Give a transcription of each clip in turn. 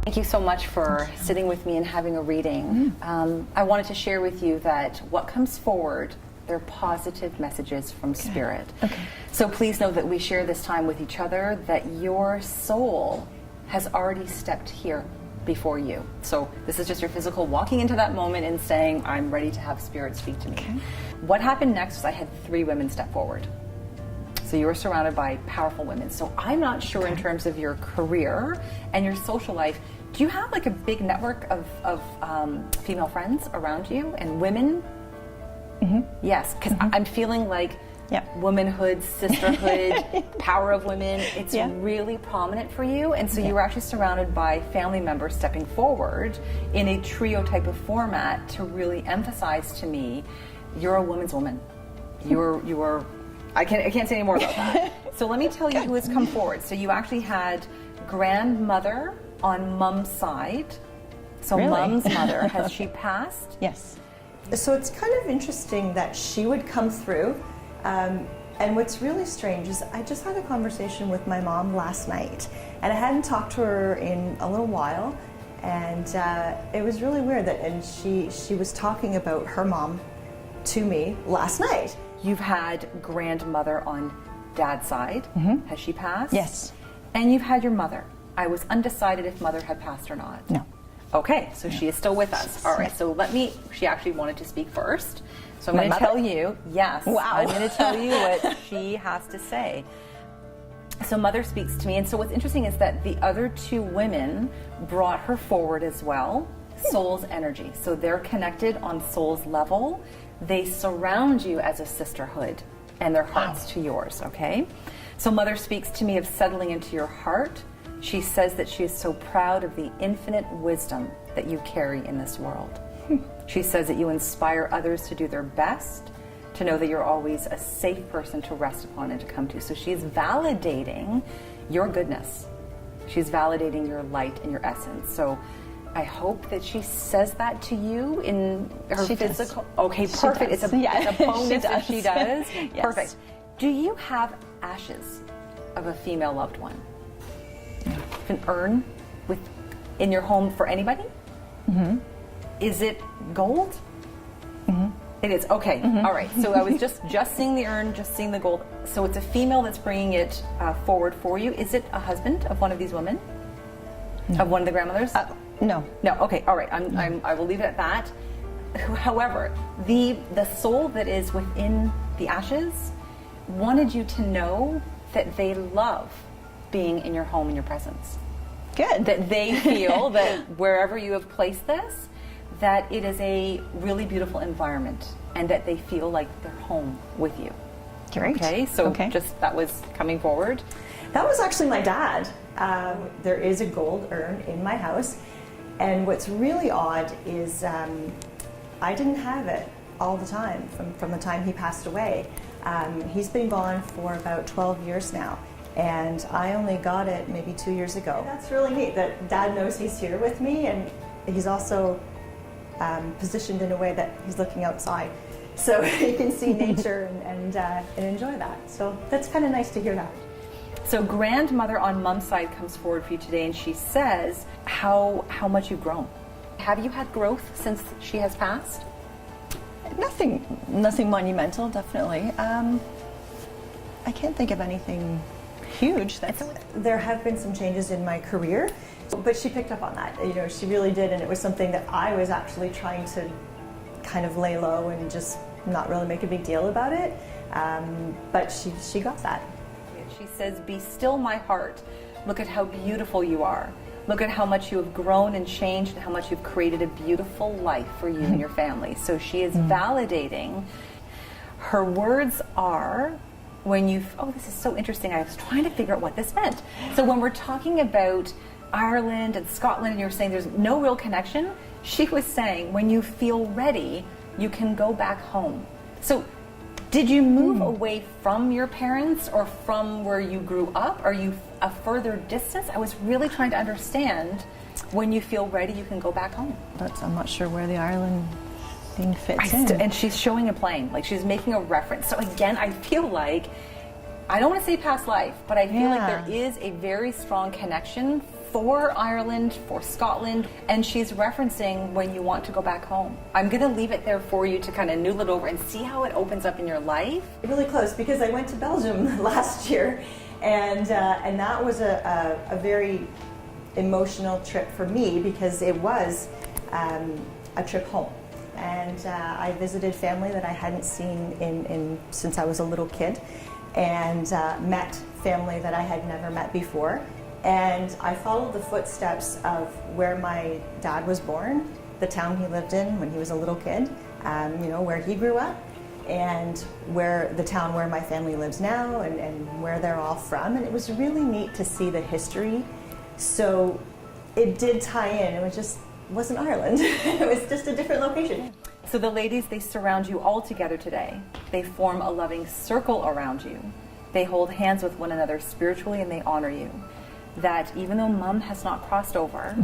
Thank you so much for sitting with me and having a reading. I wanted to share with you that what comes forward, they're positive messages from Spirit. Okay. So please know that we share this time with each other, that your soul has already stepped here before you. So this is just your physical walking into that moment and saying, I'm ready to have Spirit speak to me. Okay. What happened next was I had 3 women step forward. So you were surrounded by powerful women. So I'm not sure in terms of your career and your social life, do you have like a big network of female friends around you and women? Yes, because I'm feeling like womanhood, sisterhood, power of women, it's really prominent for you. And so you were actually surrounded by family members stepping forward in a trio type of format to really emphasize to me, you're a woman's woman. You're I can't say any more about that. So let me tell you who has come forward. So you actually had grandmother on mom's side. So Really? mom's mother, has she passed? Yes. So it's kind of interesting that she would come through. And what's really strange is I just had a conversation with my mom last night, and I hadn't talked to her in a little while, and it was really weird that, and she was talking about her mom to me last night. You've had grandmother on dad's side. Has she passed? Yes. And you've had your mother. I was undecided if mother had passed or not. No. Okay, so she is still with us. All right, so she actually wanted to speak first. So I'm My going to mother? tell you, yes, Wow. I'm going to tell you what she has to say. So mother speaks to me, and so what's interesting is that the other 2 women brought her forward as well, soul's energy. So they're connected on soul's level. They surround you as a sisterhood, and their hearts to yours, okay? So mother speaks to me of settling into your heart. She says that she is so proud of the infinite wisdom that you carry in this world. She says that you inspire others to do their best, to know that you're always a safe person to rest upon and to come to. So she is validating your goodness. She's validating your light and your essence. So I hope that she says that to you in her physical. Okay, perfect. It's a bonus if she does. Yes. Perfect. Do you have ashes of a female loved one? An urn in your home for anybody? Is it gold? It is. Okay. All right. So I was just seeing the urn, just seeing the gold. So it's a female that's bringing it forward for you. Is it a husband of one of these women? No. Of one of the grandmothers? No. No. Okay. All right. I will leave it at that. However, the soul that is within the ashes wanted you to know that they love being in your home, in your presence. Good. That they feel that wherever you have placed this, that it is a really beautiful environment, and that they feel like they're home with you. Great. Okay, so just that was coming forward. That was actually my dad. There is a gold urn in my house, and what's really odd is I didn't have it all the time from the time he passed away. He's been gone for about 12 years now, and I only got it maybe 2 years ago. That's really neat that Dad knows he's here with me, and he's also positioned in a way that he's looking outside, so he can see nature and enjoy that. So that's kind of nice to hear that. So grandmother on mom's side comes forward for you today, and she says how much you've grown. Have you had growth since she has passed? Nothing monumental, definitely. I can't think of anything huge. There have been some changes in my career, but she picked up on that. You know, she really did, and it was something that I was actually trying to kind of lay low and just not really make a big deal about it. But she got that. She says, "Be still, my heart. Look at how beautiful you are. Look at how much you have grown and changed, and how much you've created a beautiful life for you and your family." So she is validating. Her words are, this is so interesting. I was trying to figure out what this meant. So when we're talking about Ireland and Scotland, and you're saying there's no real connection, she was saying when you feel ready, you can go back home. So did you move away from your parents or from where you grew up? Are you a further distance? I was really trying to understand when you feel ready, you can go back home. I'm not sure where the Ireland thing fits in. And she's showing a plane, like she's making a reference. So again, I feel like I don't want to say past life, but I feel like Yeah. there is a very strong connection for Ireland, for Scotland, and she's referencing when you want to go back home. I'm going to leave it there for you to kind of noodle it over and see how it opens up in your life. Really close, because I went to Belgium last year, and that was a very emotional trip for me, because it was a trip home. And I visited family that I hadn't seen in since I was a little kid, and met family that I had never met before. And I followed the footsteps of where my dad was born, the town he lived in when he was a little kid, where he grew up, and where the town where my family lives now, and where they're all from. And it was really neat to see the history. So it did tie in. It wasn't Ireland. It was just a different location. So the ladies, they surround you all together today. They form a loving circle around you. They hold hands with one another spiritually, and they honor you. That even though Mom has not crossed over,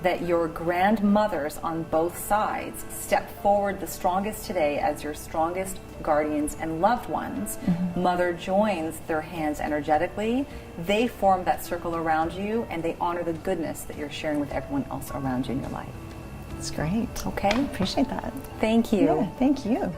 that your grandmothers on both sides step forward the strongest today as your strongest guardians and loved ones. Mother joins their hands energetically. They form that circle around you, and they honor the goodness that you're sharing with everyone else around you in your life. That's great. Okay? Appreciate that. Thank you. Yeah, thank you.